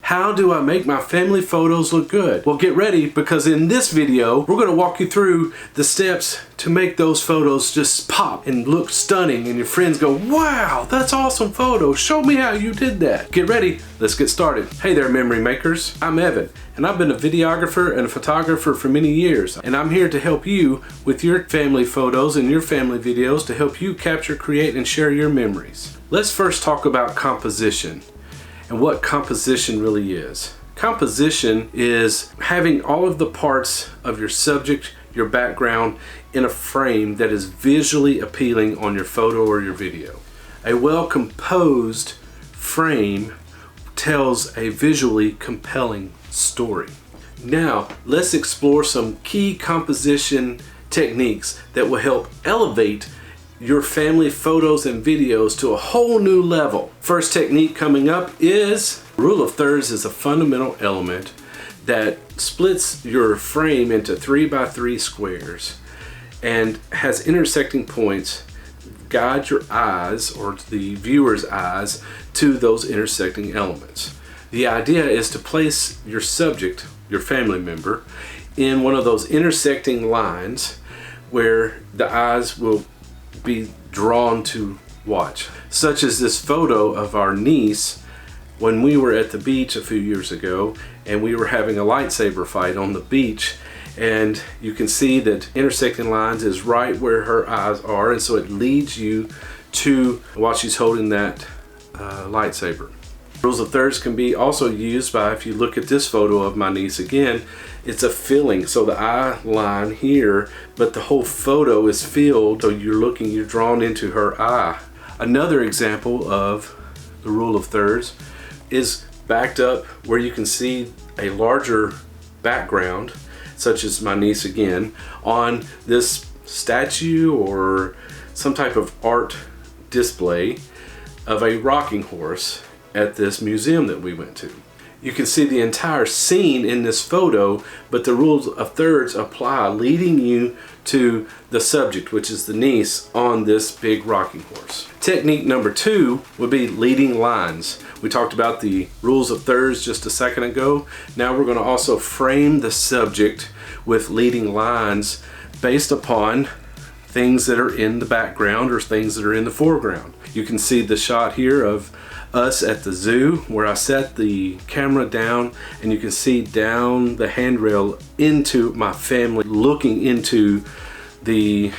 How do I make my family photos look good? Well, get ready, because in this video, we're gonna walk you through the steps to make those photos just pop and look stunning, and your friends go, wow, that's awesome photo. Show me how you did that. Get ready, let's get started. Hey there, memory makers. I'm Evan, and I've been a videographer and a photographer for many years, and I'm here to help you with your family photos and your family videos to help you capture, create, and share your memories. Let's first talk about composition and what composition really is. Composition is having all of the parts of your subject, your background, in a frame that is visually appealing on your photo or your video. A well-composed frame tells a visually compelling story. Now, let's explore some key composition techniques that will help elevate your family photos and videos to a whole new level. First technique coming up is rule of thirds. Is a fundamental element that splits your frame into 3x3 squares and has intersecting points. Guide your eyes, or the viewer's eyes, to those intersecting elements. The idea is to place your subject, your family member, in one of those intersecting lines where the eyes will be drawn to watch. Such as this photo of our niece when we were at the beach a few years ago, and we were having a lightsaber fight on the beach, and you can see that intersecting lines is right where her eyes are, and so it leads you to while she's holding that lightsaber. Rules of thirds can be also used by, if you look at this photo of my niece again, it's a filling. So the eye line here, but the whole photo is filled, so you're drawn into her eye. Another example of the rule of thirds is backed up where you can see a larger background, such as my niece again, on this statue or some type of art display of a rocking horse at this museum that we went to. You can see the entire scene in this photo, but the rules of thirds apply, leading you to the subject, which is the niece, on this big rocking horse. Technique number 2 would be leading lines. We talked about the rules of thirds just a second ago. Now we're going to also frame the subject with leading lines based upon things that are in the background or things that are in the foreground. You can see the shot here of us at the zoo where I set the camera down, and you can see down the handrail into my family looking into the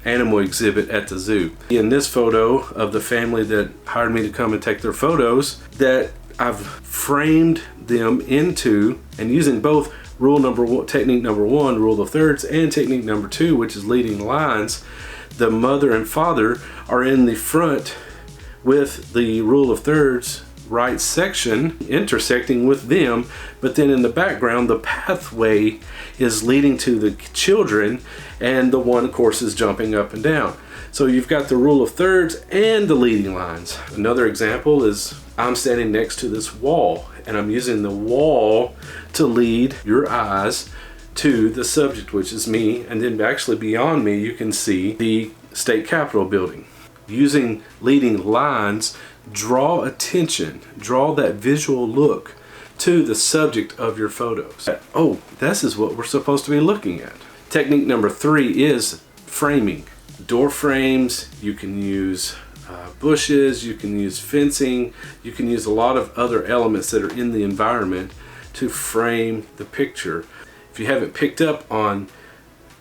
animal exhibit at the zoo. In this photo of the family that hired me to come and take their photos, that I've framed them into, and using both technique number 1, rule of thirds, and technique number 2, which is leading lines, the mother and father are in the front with the rule of thirds right section intersecting with them, but then in the background the pathway is leading to the children, and the one, of course, is jumping up and down. So you've got the rule of thirds and the leading lines. Another example is I'm standing next to this wall, and I'm using the wall to lead your eyes to the subject, which is me, and then actually beyond me you can see the state capitol building. Using leading lines, draw attention, draw that visual look to the subject of your photos. Oh, this is what we're supposed to be looking at. Technique number 3 is framing. Door frames, you can use bushes, you can use fencing, you can use a lot of other elements that are in the environment to frame the picture. If you haven't picked up on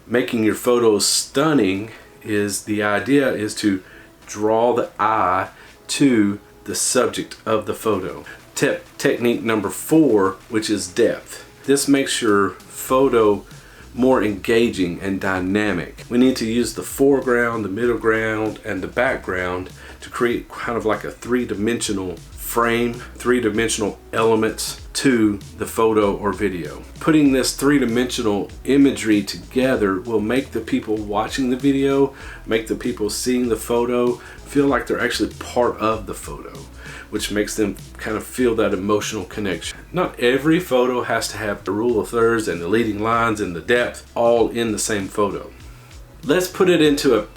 making your photos stunning, the idea is to draw the eye to the subject of the photo. Technique number 4, which is depth. This makes your photo more engaging and dynamic. We need to use the foreground, the middle ground, and the background to create kind of like a 3-dimensional frame, 3-dimensional elements to the photo or video. Putting this 3-dimensional imagery together will make the people watching the video, make the people seeing the photo feel like they're actually part of the photo, which makes them kind of feel that emotional connection. Not every photo has to have the rule of thirds and the leading lines and the depth all in the same photo. Let's put it into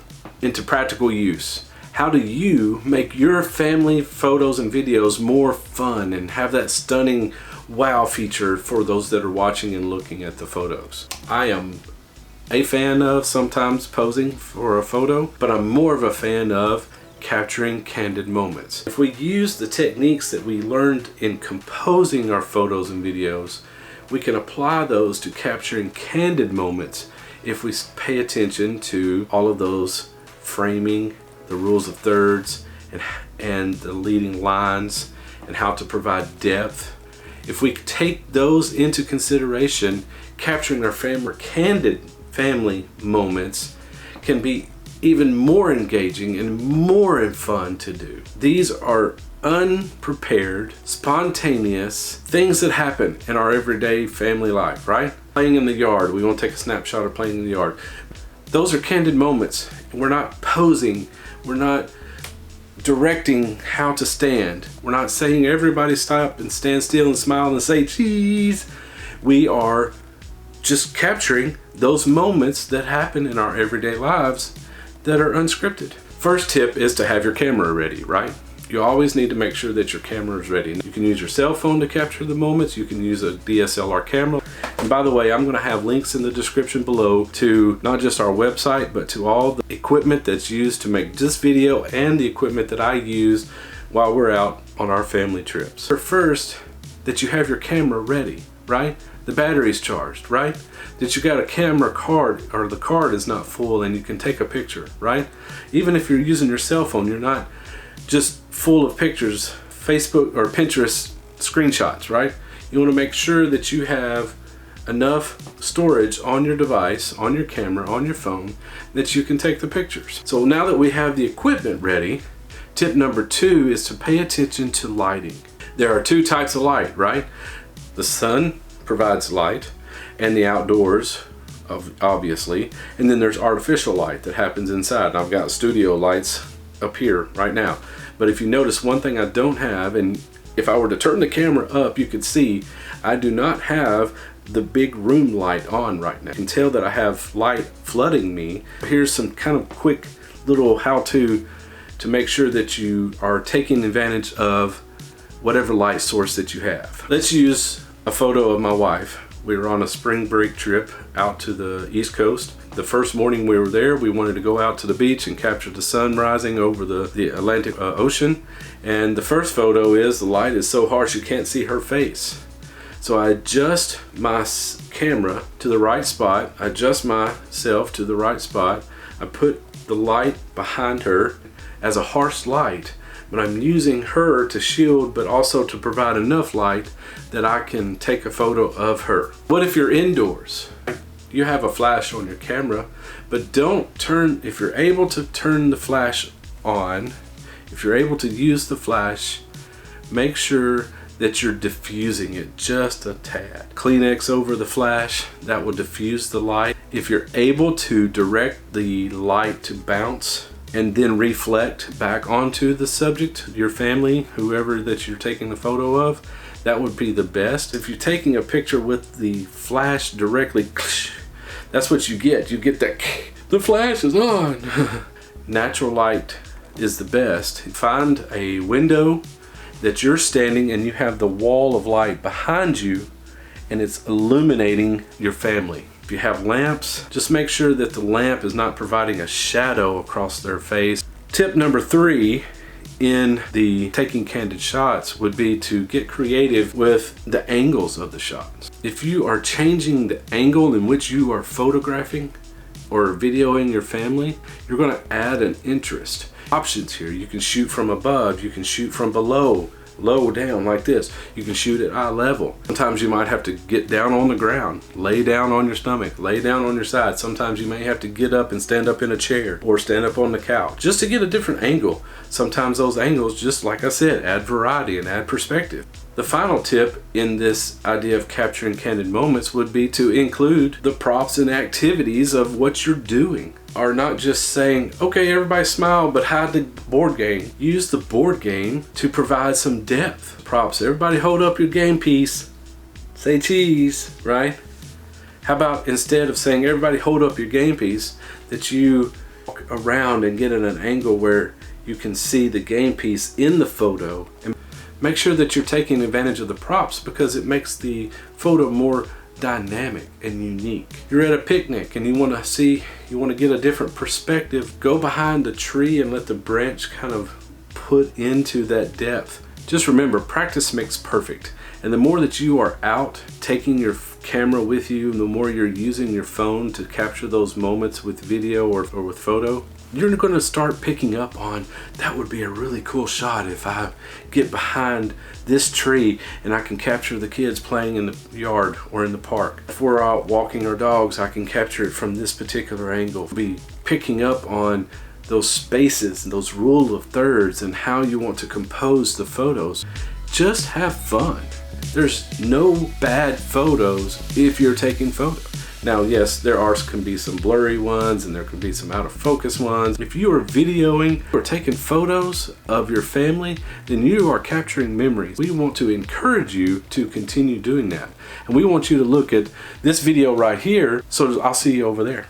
practical use. How do you make your family photos and videos more fun and have that stunning wow feature for those that are watching and looking at the photos. I am a fan of sometimes posing for a photo, but I'm more of a fan of capturing candid moments. If we use the techniques that we learned in composing our photos and videos, we can apply those to capturing candid moments if we pay attention to all of those framing, the rules of thirds, and the leading lines, and how to provide depth. If we take those into consideration, capturing our candid family moments can be even more engaging and more fun to do. These are unprepared, spontaneous things that happen in our everyday family life, right? Playing in the yard, we want to take a snapshot of playing in the yard. Those are candid moments. We're not posing, we're not directing how to stand. We're not saying everybody stop and stand still and smile and say cheese. We are just capturing those moments that happen in our everyday lives that are unscripted. First tip is to have your camera ready, right? You always need to make sure that your camera is ready. You can use your cell phone to capture the moments. You can use a DSLR camera. And by the way, I'm going to have links in the description below to not just our website, but to all the equipment that's used to make this video and the equipment that I use while we're out on our family trips. First, that you have your camera ready, right? The battery's charged, right? That you got a camera card, or the card is not full and you can take a picture, right? Even if you're using your cell phone, you're not just full of pictures, Facebook or Pinterest screenshots, right? You want to make sure that you have enough storage on your device, on your camera, on your phone, that you can take the pictures. So now that we have the equipment ready, tip number 2 is to pay attention to lighting. There are 2 types of light, right? The sun provides light, and the outdoors, obviously, and then there's artificial light that happens inside. And I've got studio lights up here right now, but if you notice, one thing I don't have, and if I were to turn the camera up, you could see I do not have the big room light on right now. You can tell that I have light flooding me. Here's some kind of quick little how-to to make sure that you are taking advantage of whatever light source that you have. Let's use a photo of my wife. We were on a spring break trip out to the East Coast. The first morning we were there, we wanted to go out to the beach and capture the sun rising over the Atlantic Ocean. And the first photo is the light is so harsh you can't see her face. So I adjust my camera to the right spot, I adjust myself to the right spot. I put the light behind her as a harsh light, but I'm using her to shield, but also to provide enough light that I can take a photo of her. What if you're indoors? You have a flash on your camera, but don't turn, if you're able to turn the flash on, if you're able to use the flash, make sure that you're diffusing it just a tad. Kleenex over the flash, that will diffuse the light. If you're able to direct the light to bounce and then reflect back onto the subject, your family, whoever that you're taking the photo of, that would be the best. If you're taking a picture with the flash directly, that's what you get. You get that, the flash is on. Natural light is the best. Find a window that you're standing and you have the wall of light behind you and it's illuminating your family. If you have lamps, just make sure that the lamp is not providing a shadow across their face. Tip number 3 in the taking candid shots would be to get creative with the angles of the shots. If you are changing the angle in which you are photographing or videoing your family, you're going to add an interest. Options here, you can shoot from above, you can shoot from below, low down like this. You can shoot at eye level. Sometimes you might have to get down on the ground, lay down on your stomach, lay down on your side. Sometimes you may have to get up and stand up in a chair or stand up on the couch just to get a different angle. Sometimes those angles, just like I said, add variety and add perspective. The final tip in this idea of capturing candid moments would be to include the props and activities of what you're doing. Are not just saying, okay, everybody smile, but hide the board game. Use the board game to provide some depth. Props, everybody hold up your game piece. Say cheese, right? How about instead of saying everybody hold up your game piece, that you walk around and get at an angle where you can see the game piece in the photo and Make sure that you're taking advantage of the props because it makes the photo more dynamic and unique. You're at a picnic and you want to get a different perspective. Go behind the tree and let the branch kind of put into that depth. Just remember, practice makes perfect. And the more that you are out taking your camera with you, the more you're using your phone to capture those moments with video or with photo, you're going to start picking up on, that would be a really cool shot if I get behind this tree and I can capture the kids playing in the yard or in the park. If we're out walking our dogs, I can capture it from this particular angle. Be picking up on those spaces and those rule of thirds and how you want to compose the photos. Just have fun. There's no bad photos if you're taking photos. Now, yes, can be some blurry ones and there can be some out of focus ones. If you are videoing or taking photos of your family, then you are capturing memories. We want to encourage you to continue doing that. And we want you to look at this video right here. So I'll see you over there.